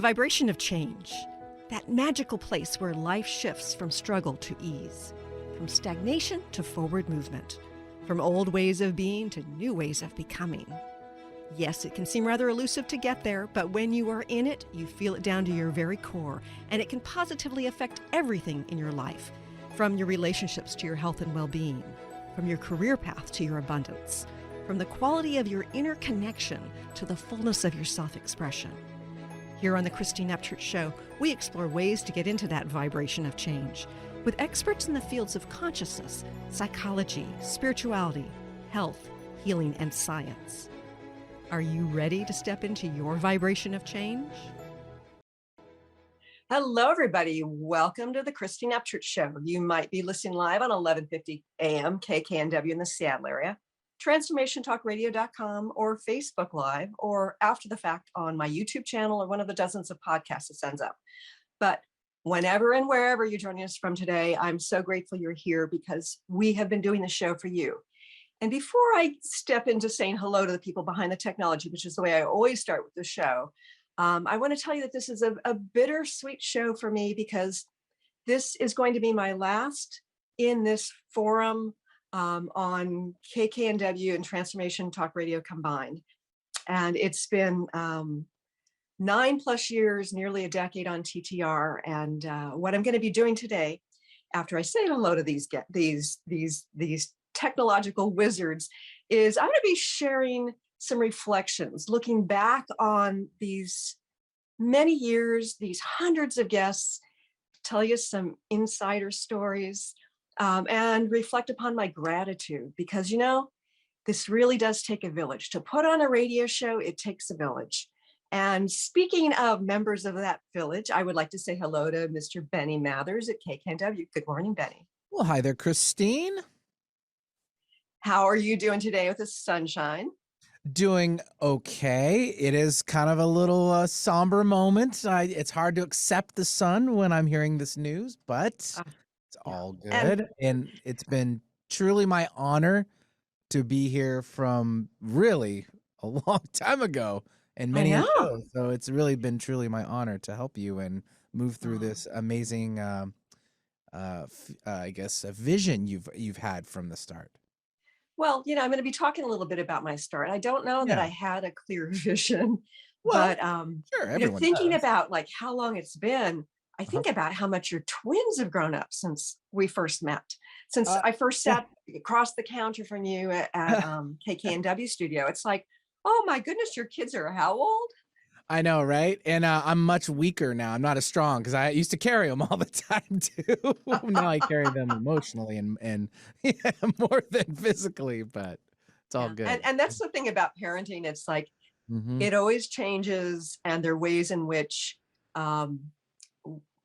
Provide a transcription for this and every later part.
vibration of change, that magical place where life shifts from struggle to ease, from stagnation to forward movement, from old ways of being to new ways of becoming. Yes, it can seem rather elusive to get there, but when you are in it, you feel it down to your very core, and it can positively affect everything in your life, from your relationships to your health and well-being, from your career path to your abundance, from the quality of your inner connection to the fullness of your self-expression. Here on the Christine Upchurch Show, we explore ways to get into that vibration of change with experts in the fields of consciousness, psychology, spirituality, health, healing, and science. Are you ready to step into your vibration of change? Hello, everybody. Welcome to the Christine Upchurch Show. You might be listening live on 1150 AM KKNW in the Seattle area, transformationtalkradio.com, or Facebook Live, or after the fact on my YouTube channel or one of the dozens of podcasts that sends up. But whenever and wherever you're joining us from today, I'm so grateful you're here because we have been doing the show for you. And before I step into saying hello to the people behind the technology, which is the way I always start with the show, I want to tell you that this is a bittersweet show for me because this is going to be my last in this forum on KKNW and Transformation Talk Radio combined. And it's been 9+ years, nearly a decade on TTR. And what I'm going to be doing today, after I say hello to these technological wizards, is I'm going to be sharing some reflections, looking back on these many years, these hundreds of guests, tell you some insider stories, and reflect upon my gratitude because, you know, this really does take a village. To put on a radio show, it takes a village. And speaking of members of that village, I would like to say hello to Mr. Benny Mathers at KKNW. Good morning, Benny. Well, hi there, Christine. How are you doing today with the sunshine? Doing okay. It is kind of a little somber moment. It's hard to accept the sun when I'm hearing this news, but it's all good. And it's been truly my honor to be here from really a long time ago and many shows. So it's really been truly my honor to help you and move through this amazing, I guess, a vision you've had from the start. Well, you know, I'm going to be talking a little bit about my start. I don't know that I had a clear vision, but sure, you know, thinking does. about like how long it's been, I think about how much your twins have grown up since we first met. Since I first sat across the counter from you at KKNW studio, it's like, oh my goodness, your kids are how old? I know, right? And I'm much weaker now. I'm not as strong because I used to carry them all the time too. Now I carry them emotionally and more than physically, but it's all good. And that's the thing about parenting. It's like it always changes, and there are ways in which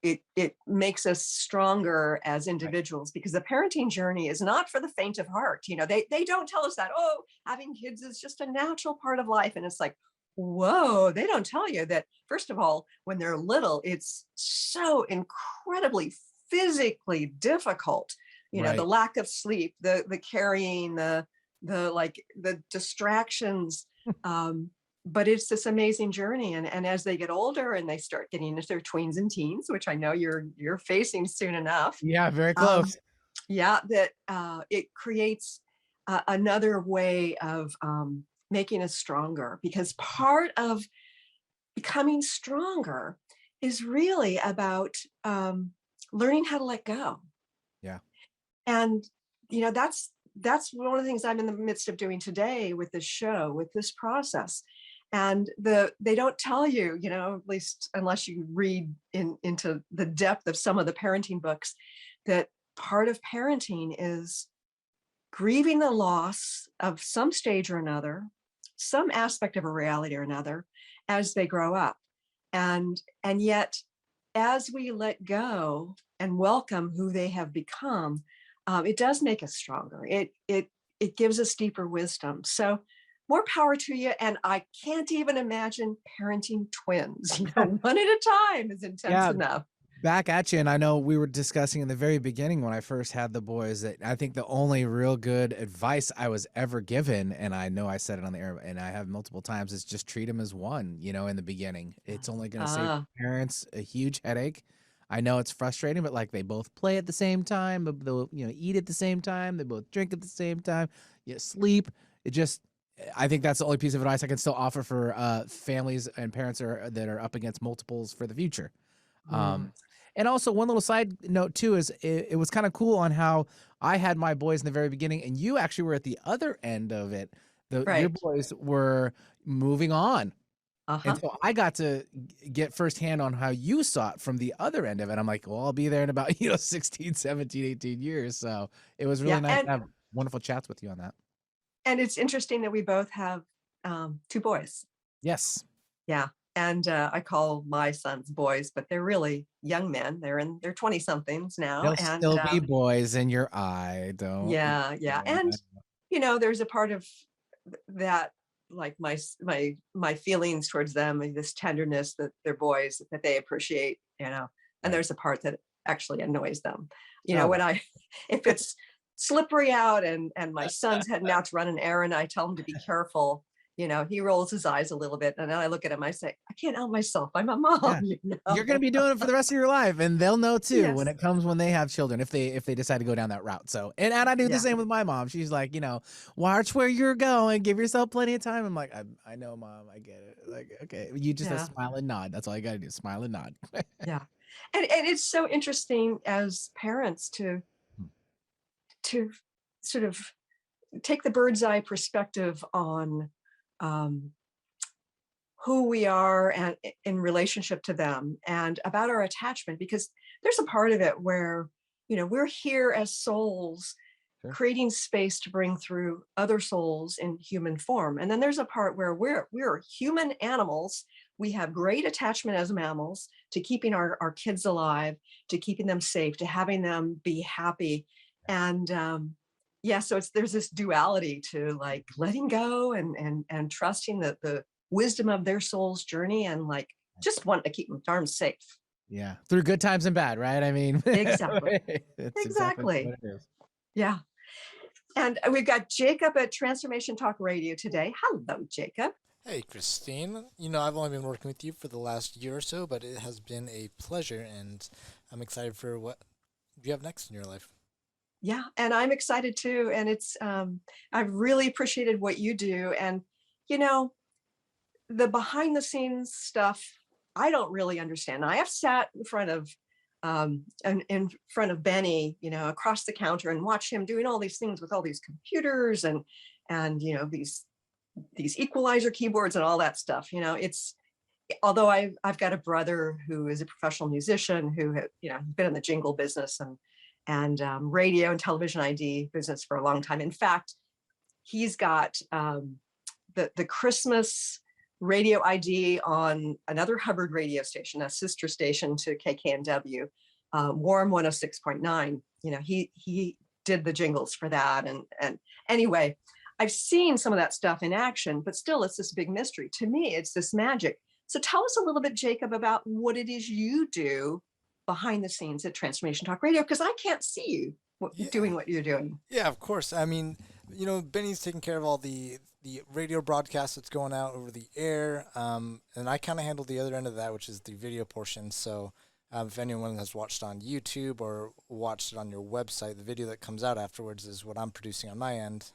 it makes us stronger as individuals, because the parenting journey is not for the faint of heart. You know, they don't tell us that, oh, having kids is just a natural part of life. And it's like, whoa, they don't tell you that, first of all, when they're little, it's so incredibly physically difficult. You know, the lack of sleep, the carrying, the distractions. But it's this amazing journey. And as they get older and they start getting into their tweens and teens, which I know you're facing soon enough. Yeah, very close. That it creates another way of making us stronger, because part of becoming stronger is really about learning how to let go. Yeah. And, you know, that's one of the things I'm in the midst of doing today with this show, with this process. And they don't tell you, you know, at least unless you read into the depth of some of the parenting books, that part of parenting is grieving the loss of some stage or another, some aspect of a reality or another as they grow up. And yet, as we let go and welcome who they have become, it does make us stronger. It gives us deeper wisdom. So more power to you. And I can't even imagine parenting twins. You know, one at a time is intense enough. Back at you. And I know we were discussing in the very beginning when I first had the boys that I think the only real good advice I was ever given, and I know I said it on the air and I have multiple times, is just treat them as one, in the beginning. It's only going to save parents a huge headache. I know it's frustrating, but like they both play at the same time, they'll, eat at the same time, they both drink at the same time, sleep. I think that's the only piece of advice I can still offer for families and parents that are up against multiples for the future. And also one little side note too is it was kind of cool on how I had my boys in the very beginning, and you actually were at the other end of it. Your boys were moving on. And so I got to get firsthand on how you saw it from the other end of it. I'm like, well, I'll be there in about, 16, 17, 18 years. So it was really nice to have wonderful chats with you on that. And it's interesting that we both have 2 boys. Yes. Yeah. And I call my sons boys, but they're really young men. They're in their 20 somethings now. They'll and still be boys in your eye, don't. Yeah. And there's a part of that, like my feelings towards them, and this tenderness that they're boys, that they appreciate, and there's a part that actually annoys them. When if it's slippery out and my son's heading out to run an errand, I tell him to be careful. He rolls his eyes a little bit, and then I look at him, I say, I can't help myself, I'm a mom. Yeah. You're going to be doing it for the rest of your life, and they'll know too when they have children, if they decide to go down that route. So, and I do the same with my mom. She's like, watch where you're going, give yourself plenty of time. I'm like, I know, Mom, I get it. Like, okay, you just have to smile and nod. That's all you got to do, smile and nod. Yeah. And it's so interesting as parents to sort of take the bird's eye perspective on who we are and in relationship to them, and about our attachment, because there's a part of it where we're here as souls, creating space to bring through other souls in human form, and then there's a part where we're human animals. We have great attachment as mammals to keeping our kids alive, to keeping them safe, to having them be happy. And so there's this duality to like letting go and trusting the wisdom of their soul's journey, and like just wanting to keep them darn safe. Yeah, through good times and bad, right? I mean, exactly. Exactly what it is. Yeah. And we've got Jacob at Transformation Talk Radio today. Hello, Jacob. Hey, Christine. I've only been working with you for the last year or so, but it has been a pleasure, and I'm excited for what you have next in your life. Yeah, and I'm excited too. And it's I've really appreciated what you do. And the behind the scenes stuff, I don't really understand. I have sat in front of Benny, across the counter, and watch him doing all these things with all these computers and these equalizer keyboards and all that stuff. It's, although I've got a brother who is a professional musician who been in the jingle business and radio and television ID business for a long time. In fact, he's got the Christmas radio ID on another Hubbard radio station, a sister station to KKNW, Warm 106.9. He did the jingles for that. And anyway, I've seen some of that stuff in action, but still it's this big mystery. To me, it's this magic. So tell us a little bit, Jacob, about what it is you do behind the scenes at Transformation Talk Radio, because I can't see you doing what you're doing. Yeah, of course. I mean, Benny's taking care of all the radio broadcast that's going out over the air, and I kind of handle the other end of that, which is the video portion. So if anyone has watched on YouTube or watched it on your website, the video that comes out afterwards is what I'm producing on my end.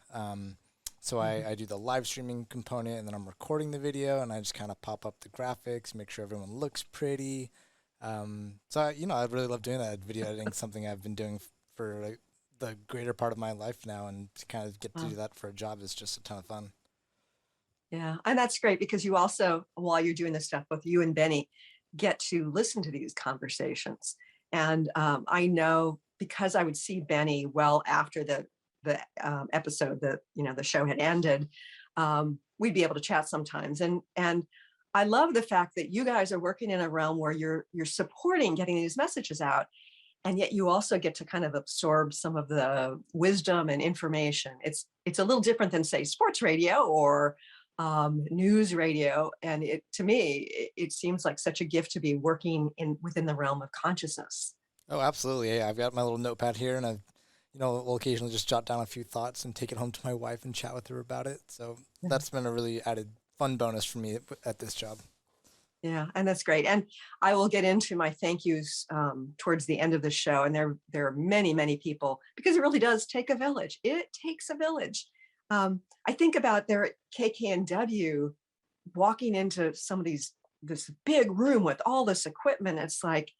So I do the live streaming component, and then I'm recording the video, and I just kind of pop up the graphics, make sure everyone looks pretty. So I really love doing that. Video editing is something I've been doing for the greater part of my life now, and to kind of get to do that for a job is just a ton of fun. Yeah, and that's great because you also, while you're doing this stuff, both you and Benny get to listen to these conversations. And I know, because I would see Benny well after the episode that the show had ended, we'd be able to chat sometimes. And I love the fact that you guys are working in a realm where you're supporting getting these messages out, and yet you also get to kind of absorb some of the wisdom and information. It's a little different than, say, sports radio or news radio. And to me, it seems like such a gift to be working within the realm of consciousness. Oh, absolutely. Yeah, I've got my little notepad here, and will occasionally just jot down a few thoughts and take it home to my wife and chat with her about it. So that's been a really added fun bonus for me at this job. Yeah, and that's great. And I will get into my thank yous towards the end of the show. And there are many, many people, because it really does take a village. It takes a village. I think about there at KKNW, walking into this big room with all this equipment. It's like,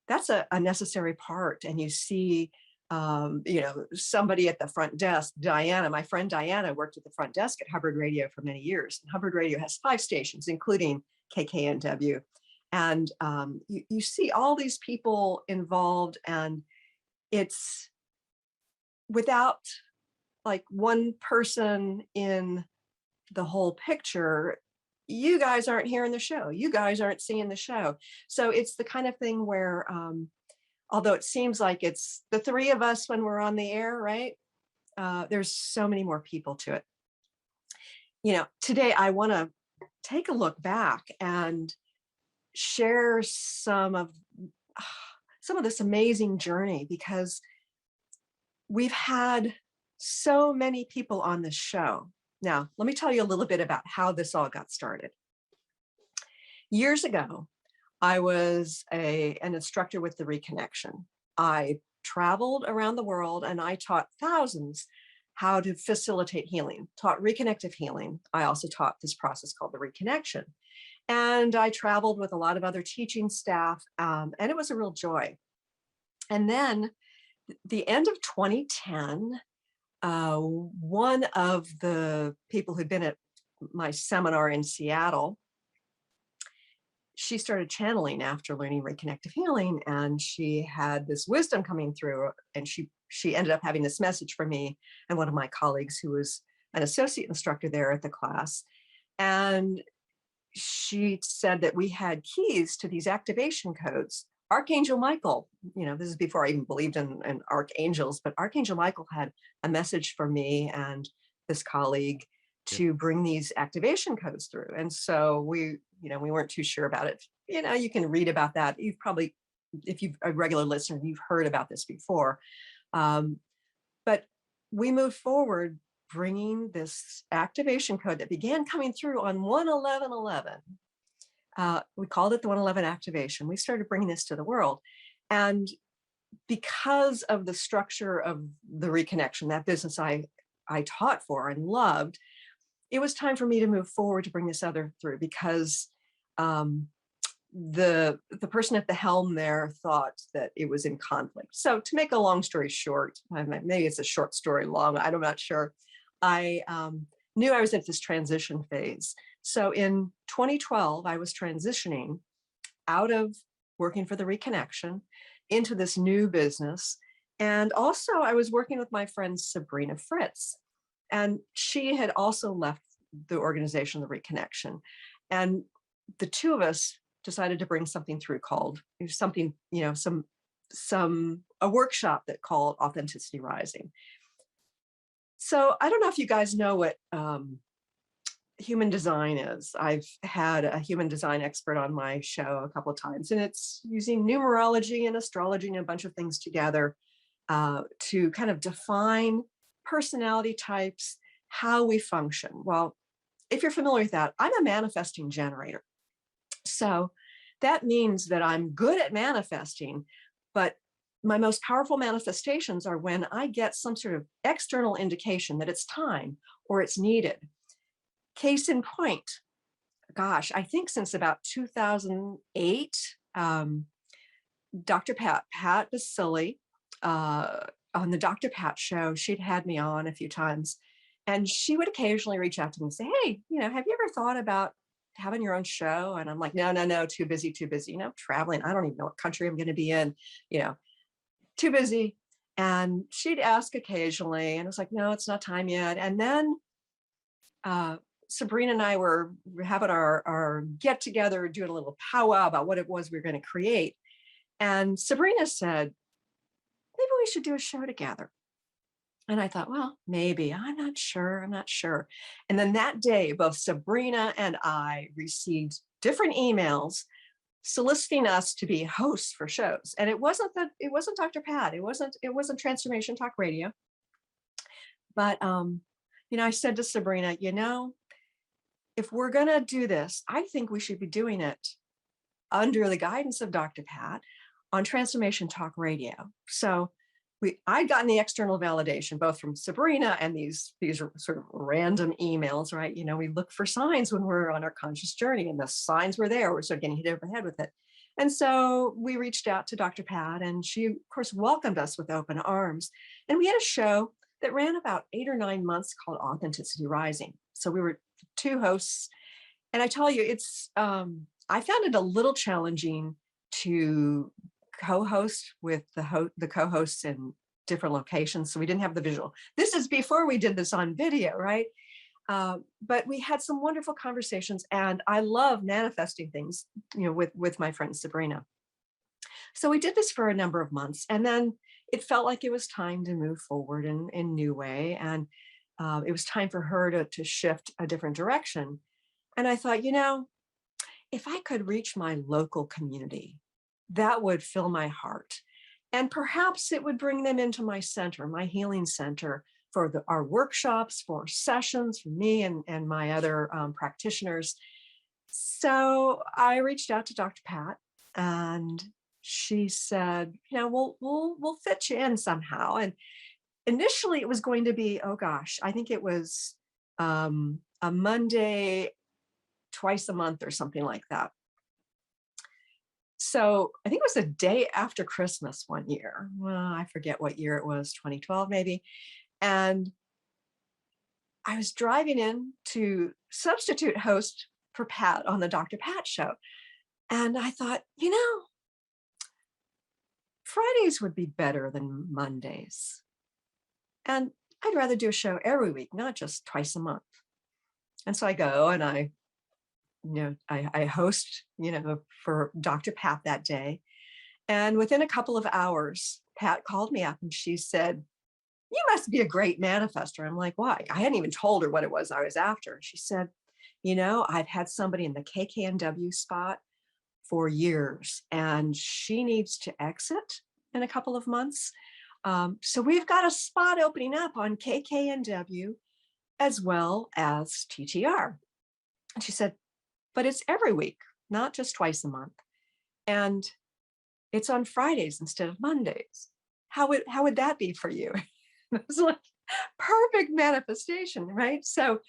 that's a necessary part. And you see, somebody at the front desk, Diana, my friend Diana, worked at the front desk at Hubbard Radio for many years. And Hubbard Radio has 5 stations, including KKNW. And you see all these people involved, and it's without like one person in the whole picture, you guys aren't hearing the show. You guys aren't seeing the show. So it's the kind of thing where, although it seems like it's the 3 of us when we're on the air, right? There's so many more people to it. Today I want to take a look back and share some of this amazing journey, because we've had so many people on this show. Now, let me tell you a little bit about how this all got started. Years ago, I was an instructor with the Reconnection. I traveled around the world and I taught thousands how to facilitate healing, taught reconnective healing. I also taught this process called the Reconnection. And I traveled with a lot of other teaching staff, and it was a real joy. And then the end of 2010, one of the people who'd been at my seminar in Seattle, she started channeling after learning reconnective healing, and she had this wisdom coming through, and she ended up having this message for me and one of my colleagues who was an associate instructor there at the class. And she said that we had keys to these activation codes. Archangel Michael, this is before I even believed in archangels, but Archangel Michael had a message for me and this colleague to bring these activation codes through. And so we weren't too sure about it. You can read about that. You've probably, if you're a regular listener, you've heard about this before. But we moved forward bringing this activation code that began coming through on 1/11/11. We called it the 111 activation. We started bringing this to the world. And because of the structure of the Reconnection, that business I taught for and loved, it was time for me to move forward to bring this other through, because the person at the helm there thought that it was in conflict. So to make a long story short, maybe it's a short story long, I'm not sure. I knew I was at this transition phase. So in 2012, I was transitioning out of working for the Reconnection into this new business. And also I was working with my friend Sabrina Fritz. And she had also left the organization, the Reconnection. And the 2 of us decided to bring something through called something, a workshop that called Authenticity Rising. So I don't know if you guys know what human design is. I've had a human design expert on my show a couple of times, and it's using numerology and astrology and a bunch of things together to kind of define personality types, how we function. Well, if you're familiar with that, I'm a manifesting generator. So that means that I'm good at manifesting, but my most powerful manifestations are when I get some sort of external indication that it's time or it's needed. Case in point, gosh, I think since about 2008, Dr. Pat Basili, on the Dr. Pat show, she'd had me on a few times, and she would occasionally reach out to me and say, hey, have you ever thought about having your own show? And I'm like, no, too busy, traveling. I don't even know what country I'm going to be in, too busy. And she'd ask occasionally, and I was like, no, it's not time yet. And then Sabrina and I were having our get together, doing a little powwow about what it was we were going to create. And Sabrina said, maybe we should do a show together. And I thought, well, maybe, I'm not sure. I'm not sure. And then that day, both Sabrina and I received different emails soliciting us to be hosts for shows. And it wasn't Dr. Pat. It wasn't Transformation Talk Radio. But I said to Sabrina, if we're gonna do this, I think we should be doing it under the guidance of Dr. Pat on Transformation Talk Radio. So I'd gotten the external validation both from Sabrina and these sort of random emails, right? We look for signs when we're on our conscious journey, and the signs were there. We're sort of getting hit over the head with it. And so we reached out to Dr. Pat, and she, of course, welcomed us with open arms. And we had a show that ran about 8 or 9 months called Authenticity Rising. So we were 2 hosts. And I tell you, I found it a little challenging to co-host with the co-hosts in different locations. So we didn't have the visual. This is before we did this on video, right? But we had some wonderful conversations, and I love manifesting things, with my friend Sabrina. So we did this for a number of months, and then it felt like it was time to move forward in a new way. And it was time for her to shift a different direction. And I thought, if I could reach my local community, that would fill my heart. And perhaps it would bring them into my center, my healing center, for our workshops, for sessions, for me and my other practitioners. So I reached out to Dr. Pat, and she said, we'll fit you in somehow. And initially it was going to be, oh gosh, I think it was a Monday twice a month or something like that. So I think it was a day after Christmas one year. Well, I forget what year it was, 2012 maybe. And I was driving in to substitute host for Pat on the Dr. Pat show. And I thought, Fridays would be better than Mondays. And I'd rather do a show every week, not just twice a month. And so I go and I host, for Dr. Pat that day. And within a couple of hours, Pat called me up and she said, "You must be a great manifester." I'm like, why? I hadn't even told her what it was I was after. She said, I've had somebody in the KKNW spot for years, and she needs to exit in a couple of months. So we've got a spot opening up on KKNW as well as TTR. And she said, but it's every week, not just twice a month. And it's on Fridays instead of Mondays. How would that be for you? It was like perfect manifestation, right? So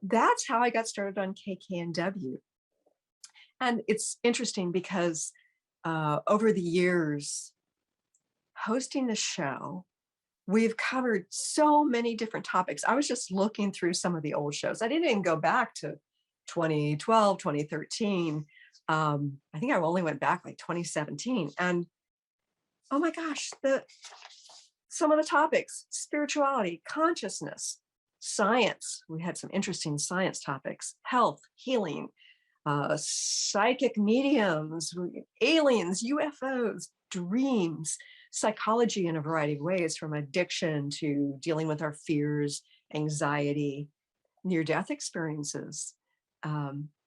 that's how I got started on KKNW. And it's interesting because over the years, hosting the show, we've covered so many different topics. I was just looking through some of the old shows. I didn't even go back to 2012, 2013. I think I only went back like 2017. And oh my gosh, some of the topics: spirituality, consciousness, science. We had some interesting science topics: health, healing, psychic mediums, aliens, UFOs, dreams, psychology in a variety of ways, from addiction to dealing with our fears, anxiety, near-death experiences,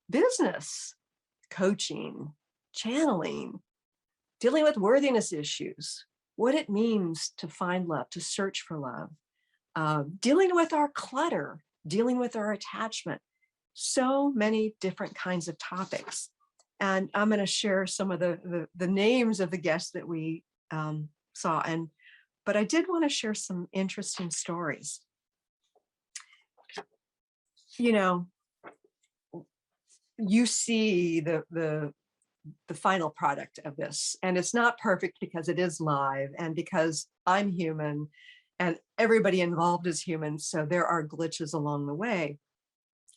business, coaching, channeling, dealing with worthiness issues, what it means to find love, to search for love, dealing with our clutter, dealing with our attachment. So many different kinds of topics. And I'm going to share some of the names of the guests that we saw. But I did want to share some interesting stories. You see the final product of this, and it's not perfect because it is live and because I'm human and everybody involved is human. So there are glitches along the way.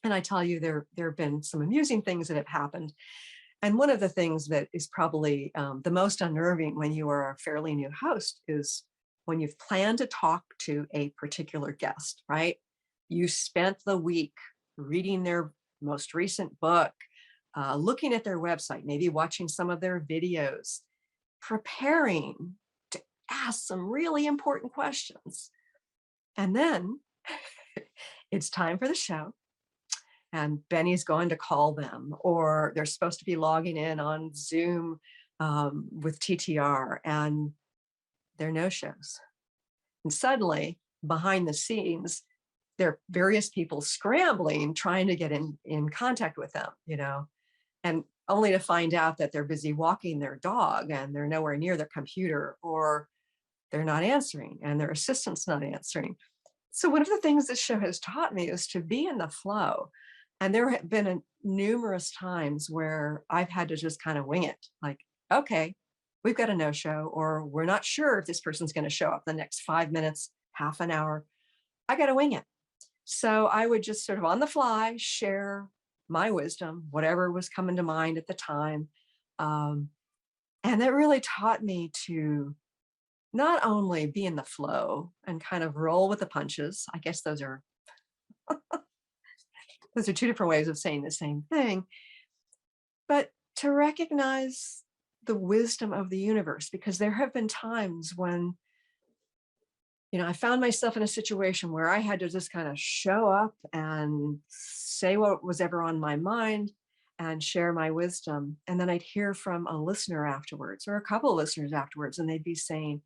And I tell you, there have been some amusing things that have happened. And one of the things that is probably the most unnerving when you are a fairly new host is when you've planned to talk to a particular guest, right? You spent the week reading their most recent book, looking at their website, maybe watching some of their videos, preparing to ask some really important questions. And then it's time for the show. And Benny's going to call them, or they're supposed to be logging in on Zoom with TTR, and there are no shows. And suddenly, behind the scenes, there are various people scrambling, trying to get in contact with them, and only to find out that they're busy walking their dog and they're nowhere near their computer, or they're not answering and their assistant's not answering. So one of the things this show has taught me is to be in the flow. And there have been numerous times where I've had to just kind of wing it. Like, okay, we've got a no-show, or we're not sure if this person's going to show up the next 5 minutes, half an hour. I got to wing it. So I would just sort of on the fly share my wisdom, whatever was coming to mind at the time. And that really taught me to not only be in the flow and kind of roll with the punches. I guess those are two different ways of saying the same thing, but to recognize the wisdom of the universe, because there have been times when, I found myself in a situation where I had to just kind of show up and say what was ever on my mind and share my wisdom. And then I'd hear from a listener afterwards, or a couple of listeners afterwards, and they'd be saying,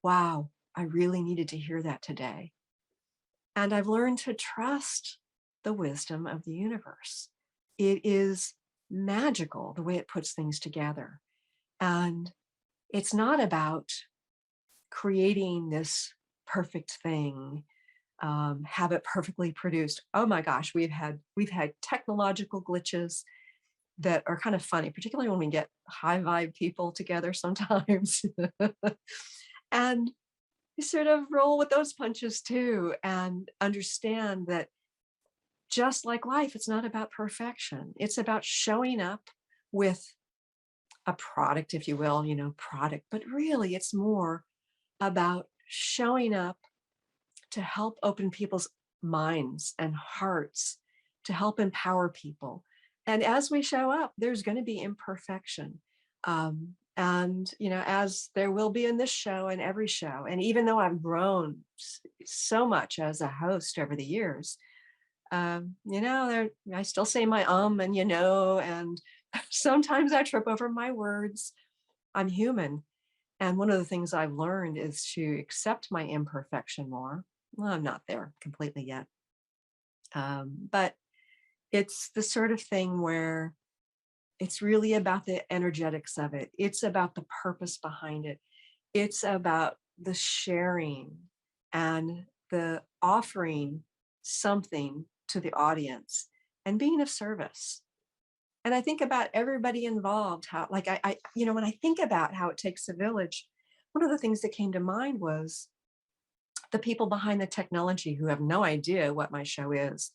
wow, I really needed to hear that today. And I've learned to trust the wisdom of the universe. It is magical the way it puts things together. And it's not about creating this perfect thing, have it perfectly produced. Oh my gosh, we've had technological glitches that are kind of funny, particularly when we get high vibe people together sometimes. And you sort of roll with those punches too, and understand that just like life, it's not about perfection. It's about showing up with a product, if you will, product, but really it's more about showing up to help open people's minds and hearts, to help empower people. And as we show up, there's going to be imperfection. And, as there will be in this show and every show. And even though I've grown so much as a host over the years, I still say my and and sometimes I trip over my words. I'm human. And one of the things I've learned is to accept my imperfection more. Well, I'm not there completely yet. But it's the sort of thing where it's really about the energetics of it. It's about the purpose behind it. It's about the sharing and the offering something to the audience and being of service. And I think about everybody involved, how, like, when I think about how it takes a village, one of the things that came to mind was the people behind the technology who have no idea what my show is,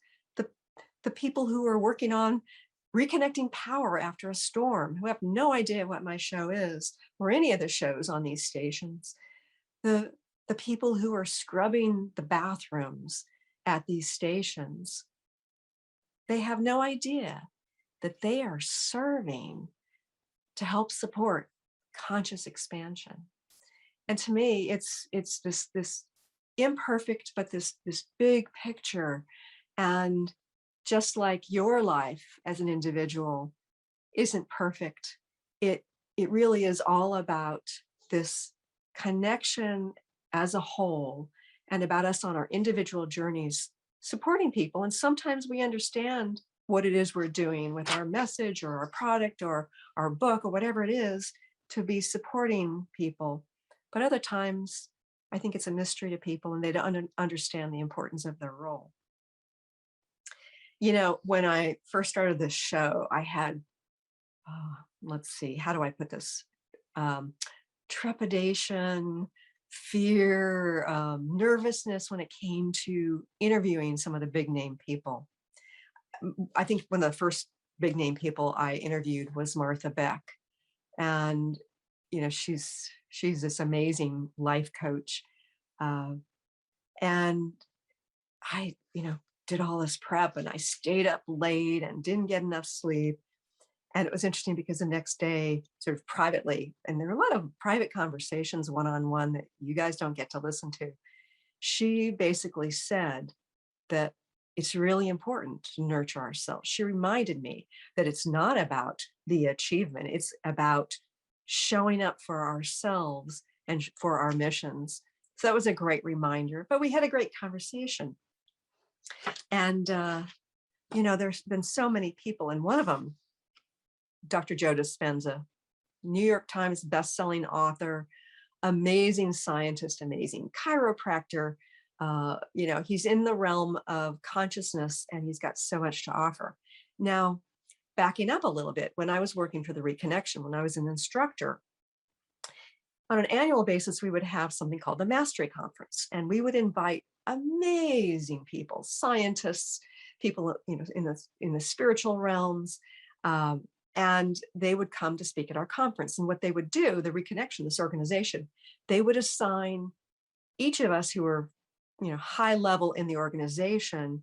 the people who are working on reconnecting power after a storm, who have no idea what my show is, or any of the shows on these stations, the people who are scrubbing the bathrooms at these stations. They have no idea that they are serving to help support conscious expansion. And to me, it's this imperfect, but this big picture. And just like your life as an individual isn't perfect, it really is all about this connection as a whole, and about us on our individual journeys supporting people. And sometimes we understand what it is we're doing with our message or our product or our book or whatever it is, to be supporting people. But other times, I think it's a mystery to people, and they don't understand the importance of their role. When I first started this show, I had, let's see, how do I put this? Trepidation, fear, nervousness when it came to interviewing some of the big name people. I think one of the first big name people I interviewed was Martha Beck. And, she's this amazing life coach. And I, did all this prep, and I stayed up late and didn't get enough sleep. And it was interesting because the next day, sort of privately, and there are a lot of private conversations one-on-one that you guys don't get to listen to. she basically said that it's really important to nurture ourselves. She reminded me that it's not about the achievement, it's about showing up for ourselves and for our missions. So that was a great reminder, but we had a great conversation. And, there's been so many people, and one of them, Dr. Joe Dispenza, New York Times bestselling author, amazing scientist, amazing chiropractor. He's in the realm of consciousness and he's got so much to offer. Now, backing up a little bit, when I was working for the Reconnection, when I was an instructor, on an annual basis, we would have something called the Mastery Conference, and we would invite amazing people, scientists, people in the spiritual realms, and they would come to speak at our conference. And what they would do, the Reconnection, this organization, they would assign each of us who were, high level in the organization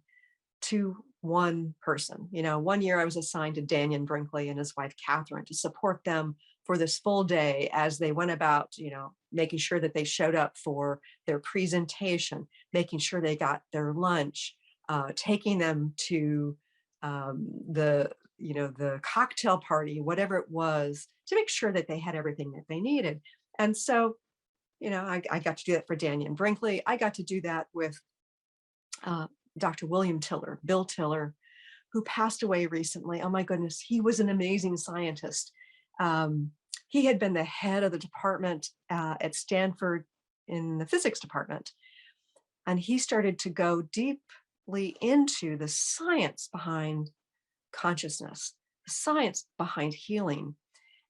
to one person. One year I was assigned to Daniel Brinkley and his wife, Catherine, to support them for this full day as they went about, making sure that they showed up for their presentation, making sure they got their lunch, taking them to the cocktail party, whatever it was, to make sure that they had everything that they needed. And so, I got to do that for Daniel Brinkley. I got to do that with Dr. William Tiller, Bill Tiller, who passed away recently. Oh my goodness, he was an amazing scientist. He had been the head of the department at Stanford in the physics department. And he started to go deeply into the science behind consciousness, the science behind healing.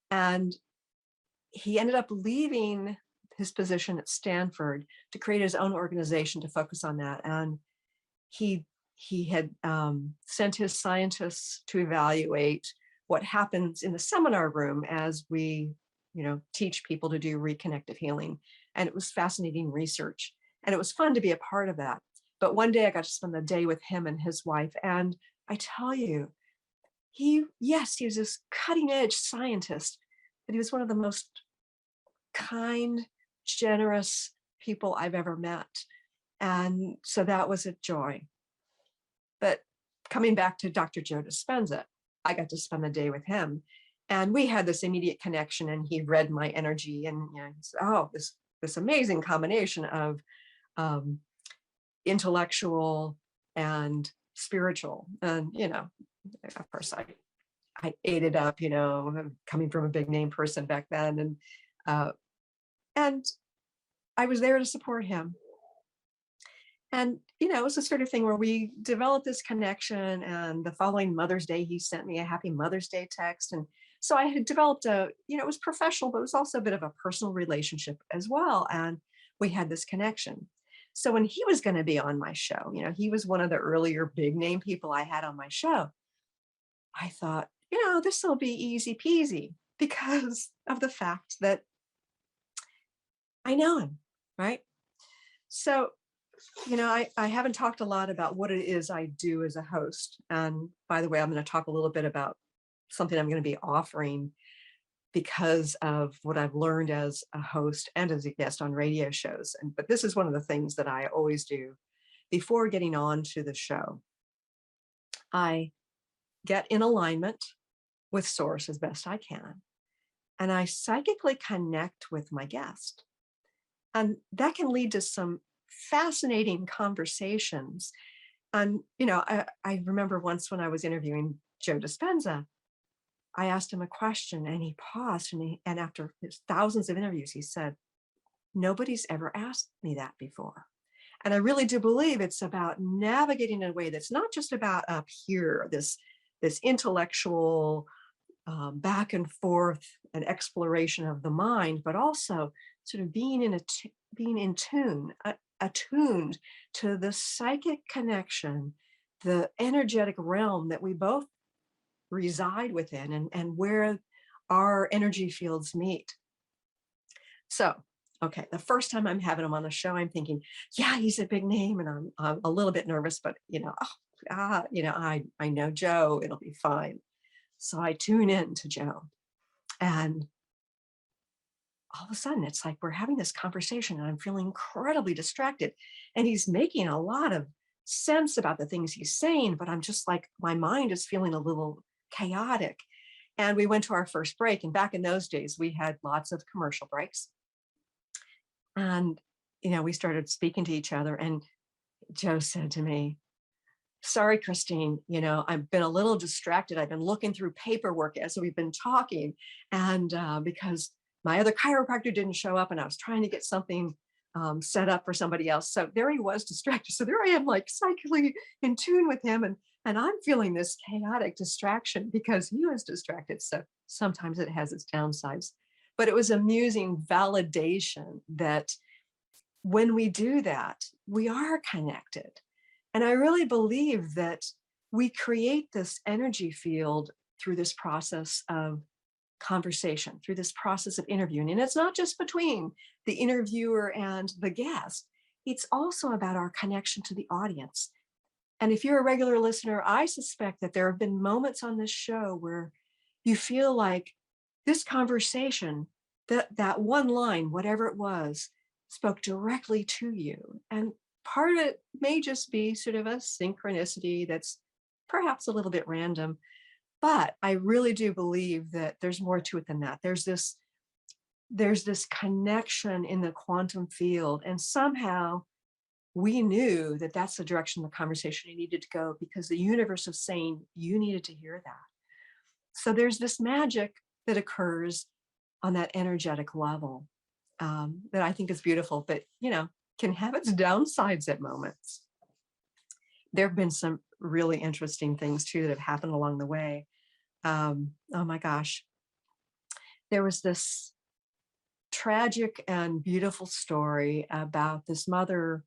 And he ended up leaving his position at Stanford to create his own organization to focus on that. And he had sent his scientists to evaluate what happens in the seminar room as we, teach people to do reconnective healing. And it was fascinating research. And it was fun to be a part of that. But one day I got to spend the day with him and his wife. And I tell you, he was this cutting edge scientist, but he was one of the most kind, generous people I've ever met. And so that was a joy. But coming back to Dr. Joe Dispenza, I got to spend the day with him. And we had this immediate connection, and he read my energy. And he said, this amazing combination of intellectual and spiritual. And, of course, I ate it up, coming from a big name person back then. And I was there to support him. And, it was the sort of thing where we developed this connection, and the following Mother's Day, he sent me a Happy Mother's Day text. And so I had developed it was professional, but it was also a bit of a personal relationship as well. And we had this connection. So when he was going to be on my show, he was one of the earlier big name people I had on my show. I thought, this will be easy peasy because of the fact that I know him, right? So, I haven't talked a lot about what it is I do as a host. And by the way, I'm going to talk a little bit about something I'm going to be offering because of what I've learned as a host and as a guest on radio shows. But this is one of the things that I always do before getting on to the show. I get in alignment with Source as best I can, and I psychically connect with my guest. And that can lead to some fascinating conversations. And, I remember once when I was interviewing Joe Dispenza, I asked him a question and he paused, and after his thousands of interviews, he said, "Nobody's ever asked me that before." And I really do believe it's about navigating in a way that's not just about up here, this intellectual back and forth and exploration of the mind, but also sort of being in tune, attuned to the psychic connection, the energetic realm that we both reside within, and where our energy fields meet. So, okay, the first time I'm having him on the show, I'm thinking, yeah, he's a big name, and I'm a little bit nervous, but I know Joe, it'll be fine. So I tune in to Joe, and all of a sudden it's like we're having this conversation and I'm feeling incredibly distracted. And he's making a lot of sense about the things he's saying, but I'm just like, my mind is feeling a little chaotic. And we went to our first break. And back in those days, we had lots of commercial breaks. And, we started speaking to each other. And Joe said to me, sorry, Christine, I've been a little distracted. I've been looking through paperwork as we've been talking. And because my other chiropractor didn't show up and I was trying to get something set up for somebody else. So there he was distracted. So there I am, like psychically in tune with him. And I'm feeling this chaotic distraction because he was distracted. So sometimes it has its downsides. But it was amusing validation that when we do that, we are connected. And I really believe that we create this energy field through this process of conversation, through this process of interviewing. And it's not just between the interviewer and the guest, it's also about our connection to the audience. And if you're a regular listener, I suspect that there have been moments on this show where you feel like this conversation, that one line, whatever it was, spoke directly to you. And part of it may just be sort of a synchronicity that's perhaps a little bit random, but I really do believe that there's more to it than that. There's this connection in the quantum field, and somehow we knew that that's the direction the conversation needed to go because the universe was saying you needed to hear that. So there's this magic that occurs on that energetic level that I think is beautiful, but can have its downsides at moments. There have been some really interesting things too that have happened along the way. Oh my gosh. There was this tragic and beautiful story about this mother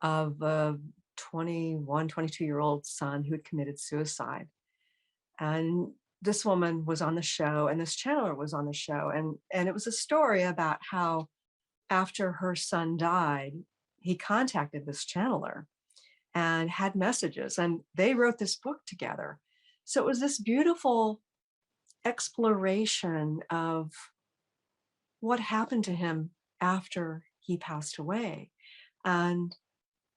of a 21, 22-year-old son who had committed suicide. And this woman was on the show and this channeler was on the show. And it was a story about how after her son died, he contacted this channeler and had messages, and they wrote this book together. So it was this beautiful exploration of what happened to him after he passed away and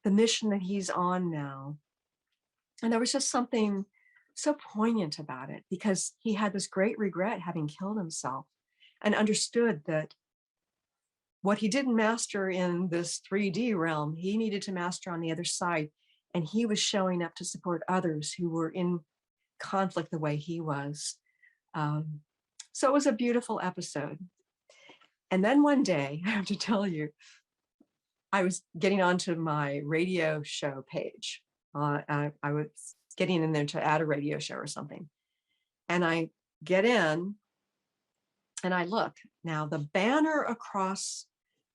the mission that he's on now. And there was just something so poignant about it because he had this great regret having killed himself and understood that what he didn't master in this 3D realm, he needed to master on the other side. And he was showing up to support others who were in conflict the way he was. So it was a beautiful episode. And then one day, I have to tell you, I was getting onto my radio show page. I was getting in there to add a radio show or something. And I get in and I look. Now the banner across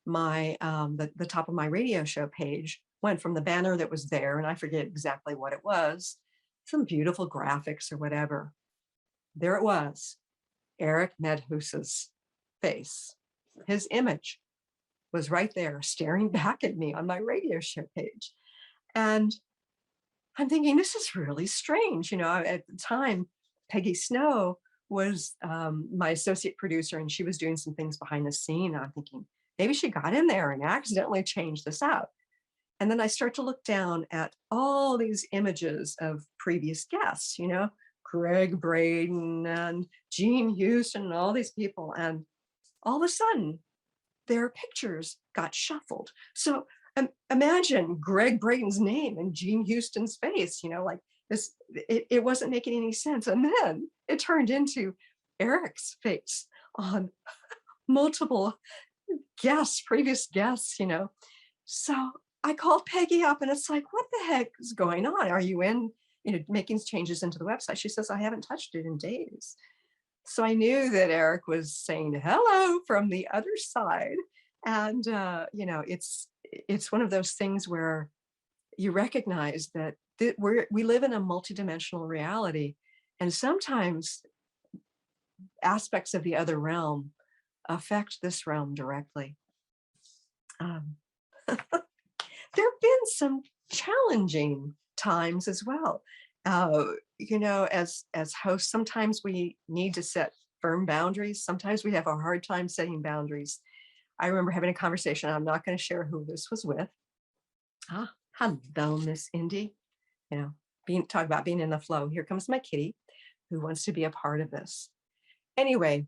my the top of my radio show page went from the banner that was there, and I forget exactly what it was, some beautiful graphics or whatever. There it was, Eric Medhus's face. His image was right there staring back at me on my radio show page. And I'm thinking, this is really strange. At the time, Peggy Snow was my associate producer, and she was doing some things behind the scene. And I'm thinking, maybe she got in there and accidentally changed this out. And then I start to look down at all these images of previous guests, Greg Braden and Gene Houston and all these people. And all of a sudden, their pictures got shuffled. So imagine Greg Braden's name and Gene Houston's face, like this, it wasn't making any sense. And then it turned into Eric's face on multiple guests, previous guests, So I called Peggy up and it's like, what the heck is going on? Are you making changes into the website? She says, I haven't touched it in days. So I knew that Eric was saying hello from the other side. And, it's one of those things where you recognize that we live in a multidimensional reality. And sometimes aspects of the other realm affect this realm directly. There have been some challenging times as well. As hosts, sometimes we need to set firm boundaries. Sometimes we have a hard time setting boundaries. I remember having a conversation. I'm not going to share who this was with. Hello, Miss Indy. Talk about being in the flow. Here comes my kitty who wants to be a part of this. Anyway,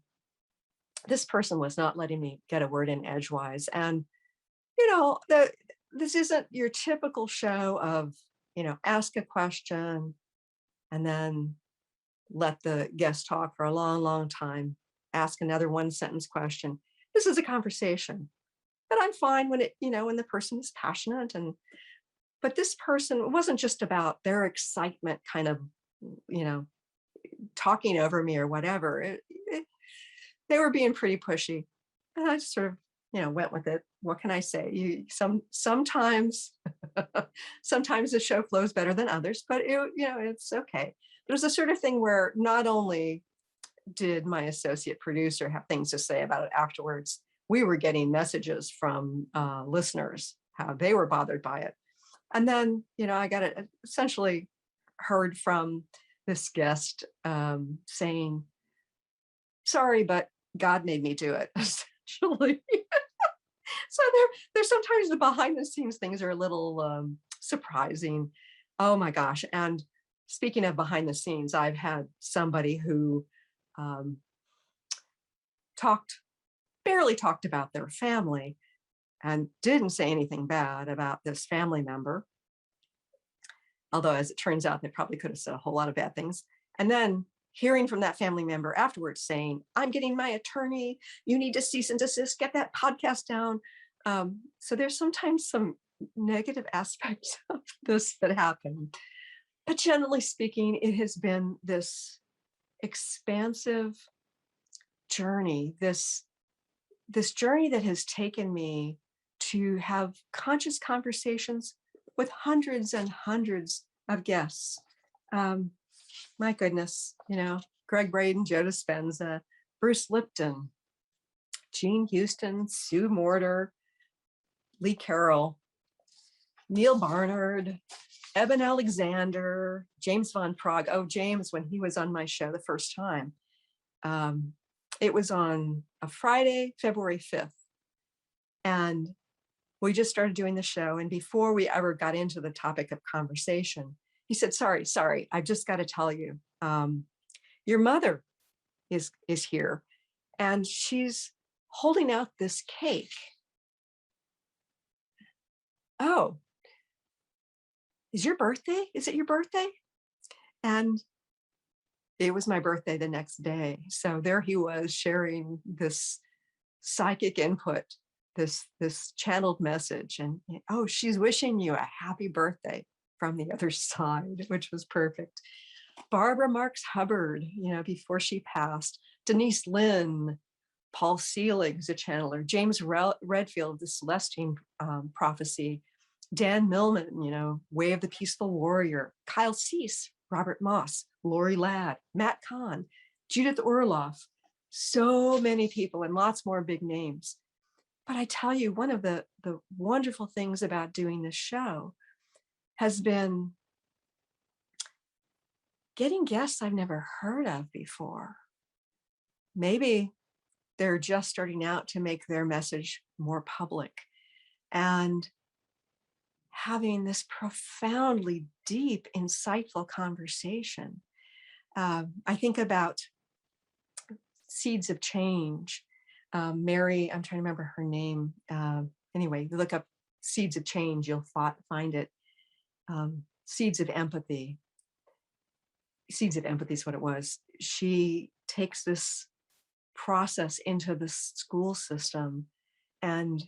this person was not letting me get a word in edgewise. And, this isn't your typical show of, ask a question and then let the guest talk for a long, long time, ask another one sentence question. This is a conversation. But I'm fine when when the person is passionate. But this person, it wasn't just about their excitement kind of, talking over me or whatever. They were being pretty pushy. And I just sort of, went with it. What can I say? Sometimes the show flows better than others, but it's okay. It was the sort of thing where not only did my associate producer have things to say about it afterwards, we were getting messages from listeners, how they were bothered by it. And then, I got essentially heard from this guest saying, sorry, but God made me do it, essentially. So there's sometimes the behind the scenes things are a little surprising. Oh my gosh. And speaking of behind the scenes, I've had somebody who barely talked about their family and didn't say anything bad about this family member. Although, as it turns out, they probably could have said a whole lot of bad things. And then hearing from that family member afterwards saying, I'm getting my attorney, you need to cease and desist, get that podcast down. So there's sometimes some negative aspects of this that happen. But generally speaking, it has been this expansive journey, this journey that has taken me to have conscious conversations with hundreds and hundreds of guests. My goodness, Greg Braden, Joe Dispenza, Bruce Lipton, Gene Houston, Sue Morter, Lee Carroll, Neil Barnard, Eben Alexander, James Von Prague. Oh, James, when he was on my show the first time, it was on a Friday, February 5th. And we just started doing the show. And before we ever got into the topic of conversation, he said, sorry, I've just got to tell you, your mother is here and she's holding out this cake. Oh, is your birthday? Is it your birthday? And it was my birthday the next day. So there he was sharing this psychic input, this channeled message. And oh, she's wishing you a happy birthday from the other side, which was perfect. Barbara Marks Hubbard, before she passed, Denise Lynn, Paul Selig is a channeler, James Redfield, the Celestine prophecy, Dan Millman, Way of the Peaceful Warrior, Kyle Cease, Robert Moss, Lori Ladd, Matt Kahn, Judith Orloff, so many people and lots more big names. But I tell you, one of the wonderful things about doing this show has been getting guests I've never heard of before. Maybe they're just starting out to make their message more public, and having this profoundly deep, insightful conversation. I think about Seeds of Change. Mary, I'm trying to remember her name. Anyway, you look up Seeds of Change, you'll find it. Seeds of Empathy. Seeds of Empathy is what it was. She takes this process into the school system and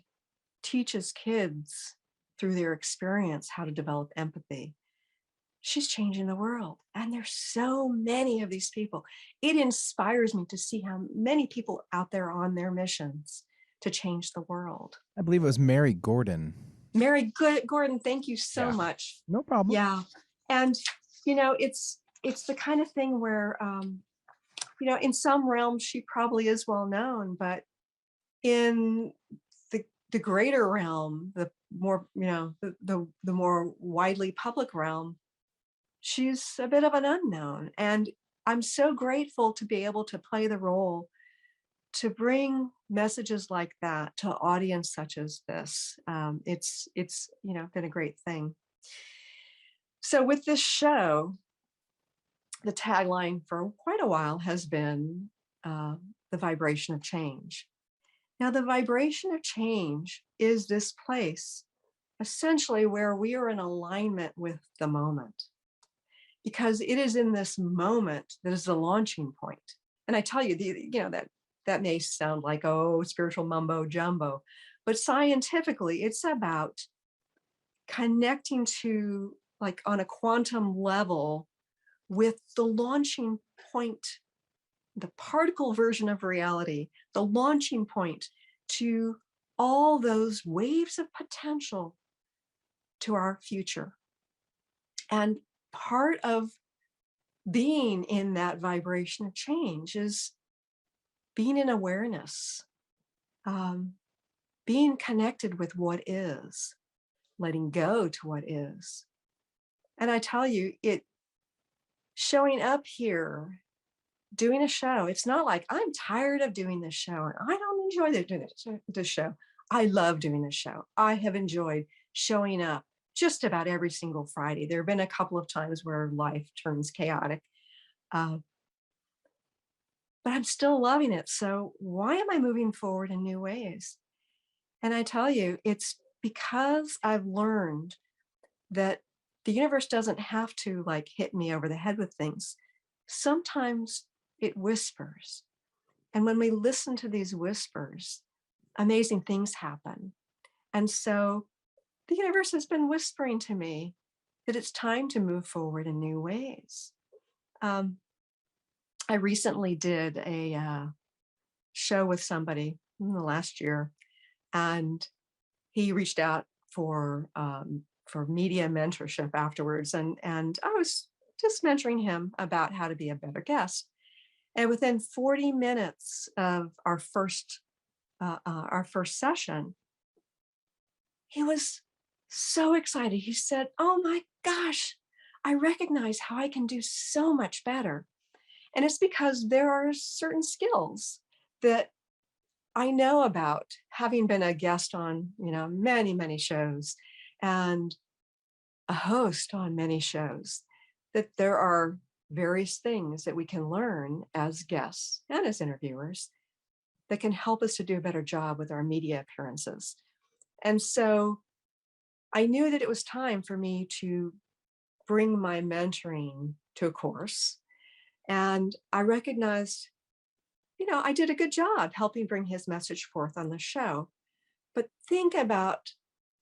teaches kids through their experience how to develop empathy. She's changing the world. And there's so many of these people. It inspires me to see how many people out there on their missions to change the world. I believe it was Mary Gordon. Mary Gordon, thank you so much. No problem. Yeah. And, it's the kind of thing where, in some realms, she probably is well known, but in the greater realm, the more, the more widely public realm, she's a bit of an unknown. And I'm so grateful to be able to play the role to bring messages like that to an audience such as this. It's been a great thing. So with this show, the tagline for quite a while has been the vibration of change. Now, the vibration of change is this place essentially where we are in alignment with the moment, because it is in this moment that is the launching point. And I tell you, that may sound like, oh, spiritual mumbo jumbo, but scientifically, it's about connecting to, like, on a quantum level with the launching point, the particle version of reality, the launching point to all those waves of potential to our future. And part of being in that vibration of change is being in awareness, being connected with what is, letting go to what is. And I tell you, showing up here, doing a show, it's not like I'm tired of doing this show and I don't enjoy doing this show. I love doing this show. I have enjoyed showing up just about every single Friday. There have been a couple of times where life turns chaotic, but I'm still loving it. So why am I moving forward in new ways? And I tell you, it's because I've learned that the universe doesn't have to, like, hit me over the head with things. Sometimes it whispers. And when we listen to these whispers, amazing things happen. And so the universe has been whispering to me that it's time to move forward in new ways. I recently did a show with somebody in the last year, and he reached out for media mentorship afterwards, and I was just mentoring him about how to be a better guest. And within 40 minutes of our first session, he was so excited. He said, "Oh my gosh, I recognize how I can do so much better." And it's because there are certain skills that I know about, having been a guest on, many, many shows and a host on many shows, that there are various things that we can learn as guests and as interviewers that can help us to do a better job with our media appearances. And so I knew that it was time for me to bring my mentoring to a course. And I recognized, I did a good job helping bring his message forth on the show. But think about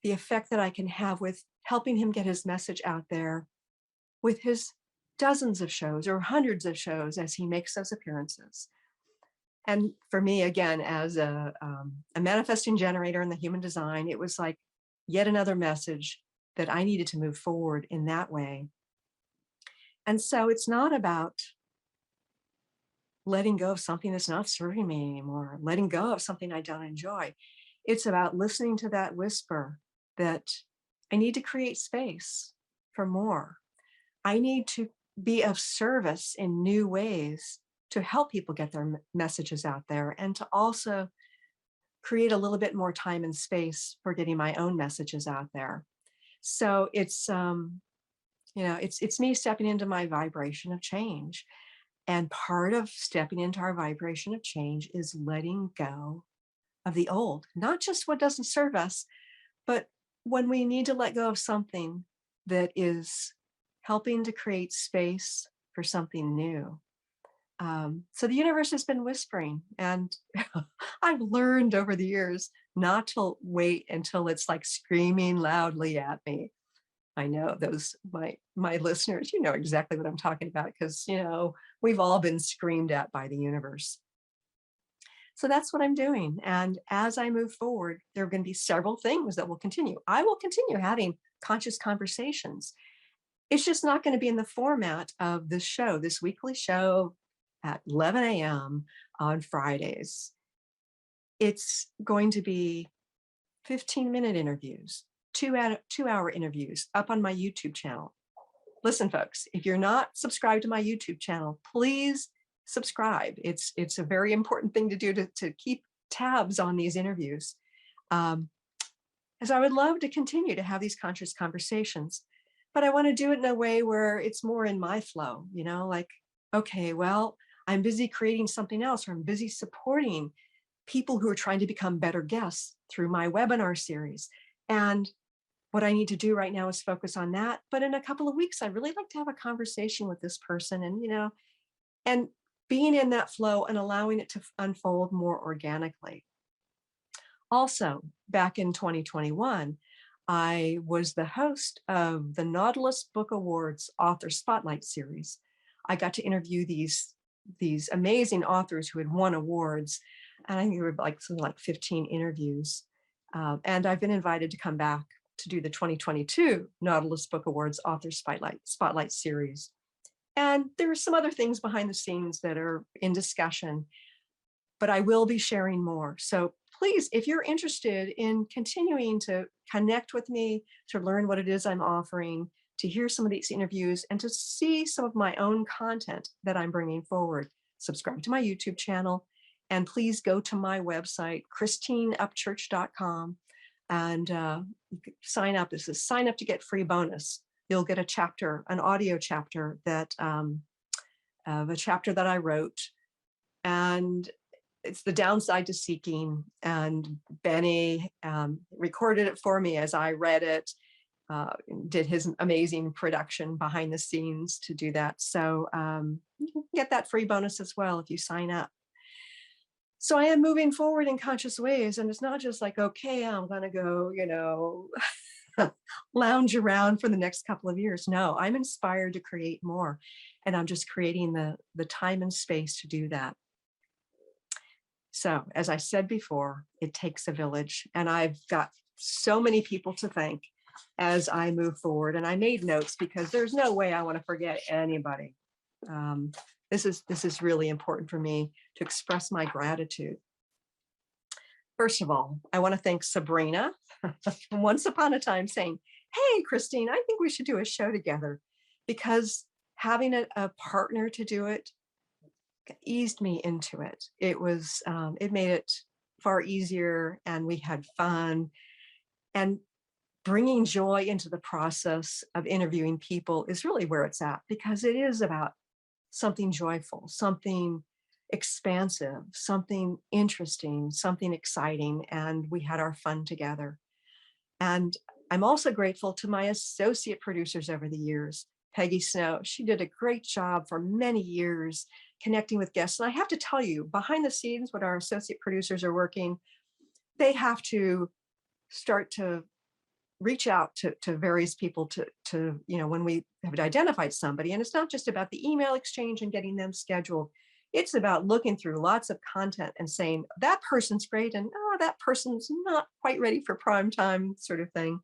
the effect that I can have with helping him get his message out there with his dozens of shows or hundreds of shows as he makes those appearances. And for me, again, as a manifesting generator in the human design, it was like yet another message that I needed to move forward in that way. And so it's not about letting go of something that's not serving me anymore, letting go of something I don't enjoy. It's about listening to that whisper that I need to create space for more. I need to be of service in new ways to help people get their messages out there, and to also create a little bit more time and space for getting my own messages out there. So it's it's me stepping into my vibration of change. And part of stepping into our vibration of change is letting go of the old, not just what doesn't serve us, but when we need to let go of something that is helping to create space for something new. So the universe has been whispering, and I've learned over the years not to wait until it's like screaming loudly at me. I know those, my listeners, you know exactly what I'm talking about, because we've all been screamed at by the universe. So that's what I'm doing. And as I move forward, there are going to be several things that will continue. I will continue having conscious conversations. It's just not going to be in the format of this show, this weekly show at 11 a.m. on Fridays. It's going to be 15-minute interviews, 2 hour interviews up on my YouTube channel. listen, folks, if you're not subscribed to my YouTube channel, please subscribe. It's a very important thing to do to keep tabs on these interviews. As I would love to continue to have these conscious conversations, but I want to do it in a way where it's more in my flow, like, okay, well, I'm busy creating something else, or I'm busy supporting people who are trying to become better guests through my webinar series. And what I need to do right now is focus on that. But in a couple of weeks, I'd really like to have a conversation with this person and being in that flow and allowing it to unfold more organically. Also, back in 2021, I was the host of the Nautilus Book Awards Author Spotlight Series. I got to interview these amazing authors who had won awards, and I think there were something like 15 interviews. And I've been invited to come back to do the 2022 Nautilus Book Awards Author Spotlight Series. And there are some other things behind the scenes that are in discussion, but I will be sharing more. So please, if you're interested in continuing to connect with me, to learn what it is I'm offering, to hear some of these interviews, and to see some of my own content that I'm bringing forward, subscribe to my YouTube channel, and please go to my website, christineupchurch.com, and you can sign up. This is sign up to get free bonus. You'll get a chapter, an audio chapter of a chapter that I wrote, and it's the downside to seeking. And Benny recorded it for me as I read it, did his amazing production behind the scenes to do that. So you can get that free bonus as well if you sign up. So I am moving forward in conscious ways. And it's not just like, okay, I'm going to go, lounge around for the next couple of years. No, I'm inspired to create more. And I'm just creating the time and space to do that. So as I said before, it takes a village. And I've got so many people to thank as I move forward. And I made notes because there's no way I want to forget anybody. This is really important for me to express my gratitude. First of all, I want to thank Sabrina, once upon a time saying, hey, Christine, I think we should do a show together, because having a partner to do it eased me into it. It made it far easier, and we had fun. And bringing joy into the process of interviewing people is really where it's at, because it is about something joyful, something expansive, something interesting, something exciting. And we had our fun together. And I'm also grateful to my associate producers over the years. Peggy Snow, she did a great job for many years connecting with guests. And I have to tell you, behind the scenes, when our associate producers are working, they have to start to reach out to various people to when we have identified somebody. And it's not just about the email exchange and getting them scheduled. It's about looking through lots of content and saying, that person's great, and that person's not quite ready for prime time, sort of thing.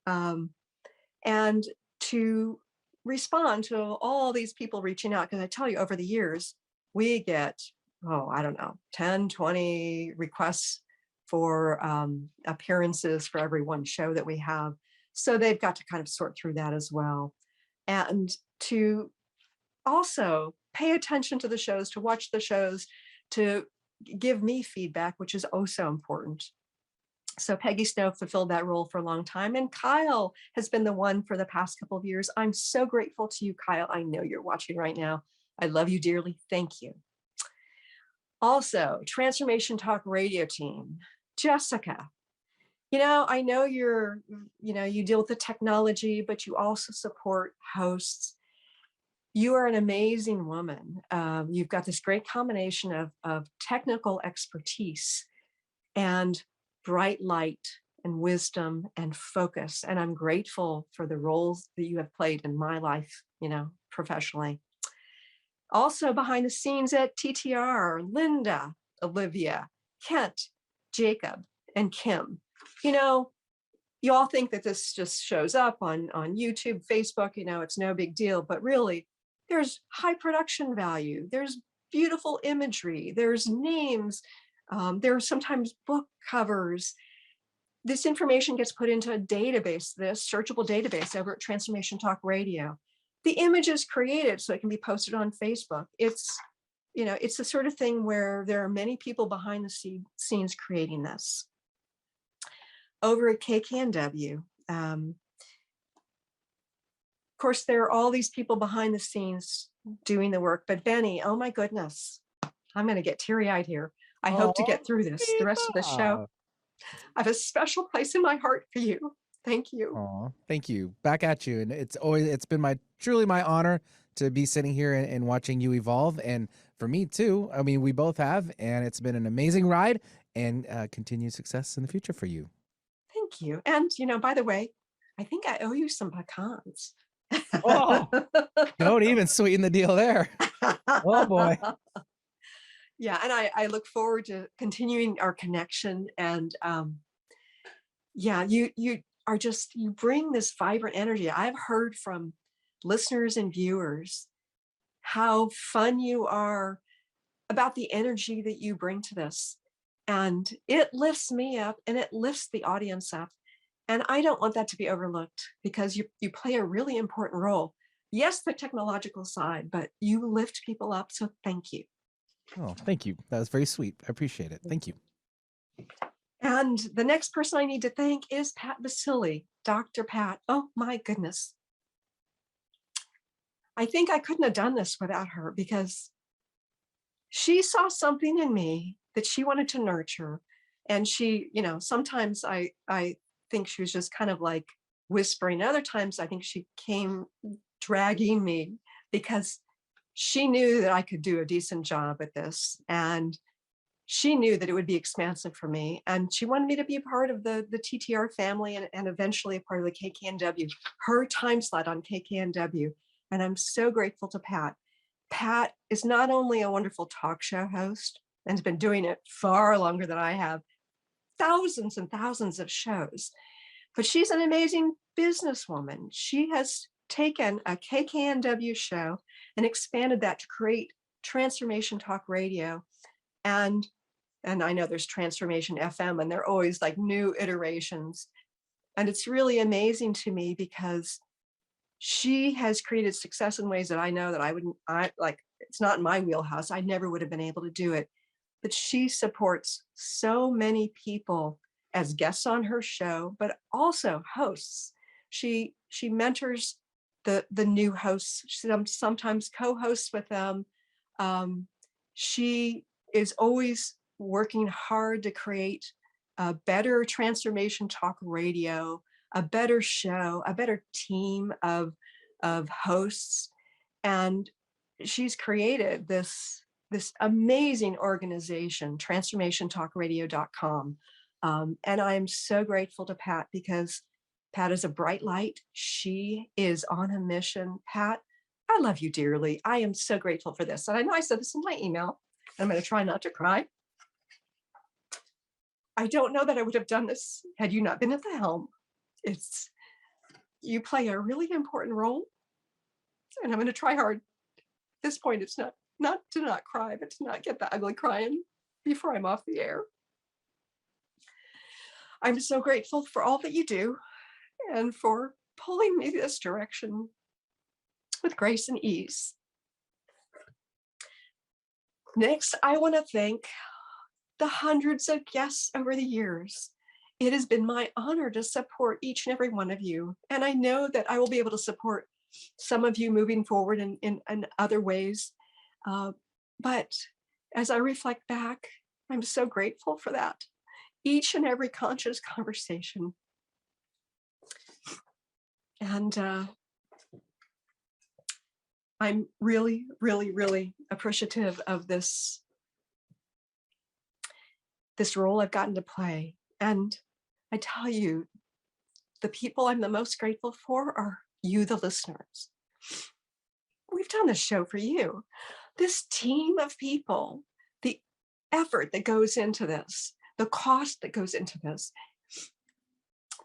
And to respond to all these people reaching out, because I tell you, over the years, we get, 10, 20 requests for appearances for every one show that we have. So they've got to kind of sort through that as well. And to also pay attention to the shows, to watch the shows, to give me feedback, which is oh so important. So Peggy Snow fulfilled that role for a long time. And Kyle has been the one for the past couple of years. I'm so grateful to you, Kyle. I know you're watching right now. I love you dearly. Thank you. Also, Transformation Talk Radio team, Jessica. I know you deal with the technology, but you also support hosts. You are an amazing woman. You've got this great combination of technical expertise and bright light and wisdom and focus. And I'm grateful for the roles that you have played in my life, professionally. Also behind the scenes at TTR, Linda, Olivia, Kent, Jacob, and Kim. You all think that this just shows up on YouTube, Facebook, it's no big deal, but really there's high production value. There's beautiful imagery. There's names. There are sometimes book covers. This information gets put into a database, this searchable database over at Transformation Talk Radio. the image is created so it can be posted on Facebook. It's, it's the sort of thing where there are many people behind the scenes creating this. Over at KKNW, of course, there are all these people behind the scenes doing the work, but Benny, oh my goodness, I'm going to get teary-eyed here. I hope to get through this, the rest of the show. I have a special place in my heart for you. Thank you. Oh, thank you. Back at you. And it's been truly my honor to be sitting here and watching you evolve. And for me too, I mean, we both have, and it's been an amazing ride, and continued success in the future for you. Thank you. And, by the way, I think I owe you some pecans. Oh, don't even sweeten the deal there. Oh boy. Yeah. And I look forward to continuing our connection. And yeah, you are you bring this vibrant energy. I've heard from listeners and viewers how fun you are, about the energy that you bring to this. And it lifts me up and it lifts the audience up. And I don't want that to be overlooked, because you play a really important role. Yes, the technological side, but you lift people up. So thank you. Oh, thank you. That was very sweet. I appreciate it. Thank you. And the next person I need to thank is Pat Basili, Dr. Pat. Oh my goodness. I think I couldn't have done this without her, because she saw something in me that she wanted to nurture. And she, sometimes I think she was just kind of like whispering. Other times I think she came dragging me, because she knew that I could do a decent job at this. And she knew that it would be expansive for me. And she wanted me to be a part of the TTR family, and eventually a part of the KKNW, her time slot on KKNW. And I'm so grateful to Pat. Pat is not only a wonderful talk show host, and has been doing it far longer than I have, thousands and thousands of shows, but she's an amazing businesswoman. She has taken a KKNW show and expanded that to create Transformation Talk Radio. And I know there's Transformation FM, and they're always like new iterations. And it's really amazing to me, because she has created success in ways that I know that it's not in my wheelhouse. I never would have been able to do it. But she supports so many people as guests on her show, but also hosts. She mentors the new hosts. She sometimes co-hosts with them. She is always working hard to create a better Transformation Talk Radio, a better show, a better team of hosts. And she's created this amazing organization, transformationtalkradio.com. And I'm so grateful to Pat, because Pat is a bright light. She is on a mission. Pat, I love you dearly. I am so grateful for this. And I know I said this in my email. I'm going to try not to cry. I don't know that I would have done this had you not been at the helm. You play a really important role, and I'm going to try hard. At this point, it's not to not cry, but to not get the ugly crying before I'm off the air. I'm so grateful for all that you do, and for pulling me this direction with grace and ease. Next, I want to thank the hundreds of guests over the years. It has been my honor to support each and every one of you. And I know that I will be able to support some of you moving forward in other ways. But as I reflect back, I'm so grateful for that. Each and every conscious conversation. And I'm really, really, really appreciative of this role I've gotten to play. And I tell you, the people I'm the most grateful for are you, the listeners. We've done this show for you. This team of people, the effort that goes into this, the cost that goes into this.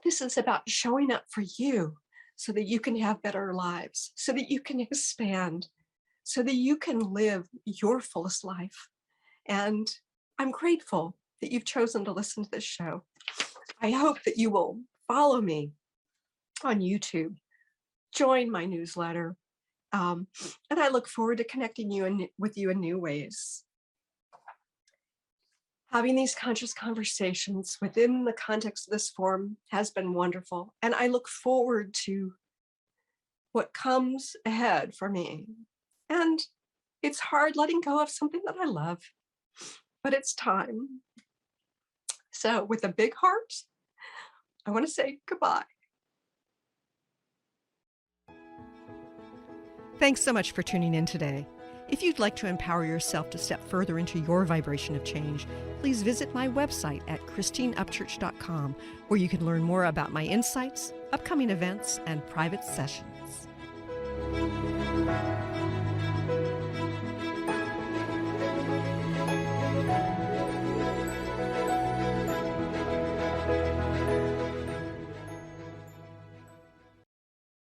This is about showing up for you so that you can have better lives, so that you can expand, so that you can live your fullest life. And I'm grateful that you've chosen to listen to this show. I hope that you will follow me on YouTube, join my newsletter, And I look forward to connecting with you in new ways. Having these conscious conversations within the context of this forum has been wonderful. And I look forward to what comes ahead for me. And it's hard letting go of something that I love, but it's time. So with a big heart, I want to say goodbye. Thanks so much for tuning in today. If you'd like to empower yourself to step further into your vibration of change, please visit my website at christineupchurch.com, where you can learn more about my insights, upcoming events, and private sessions.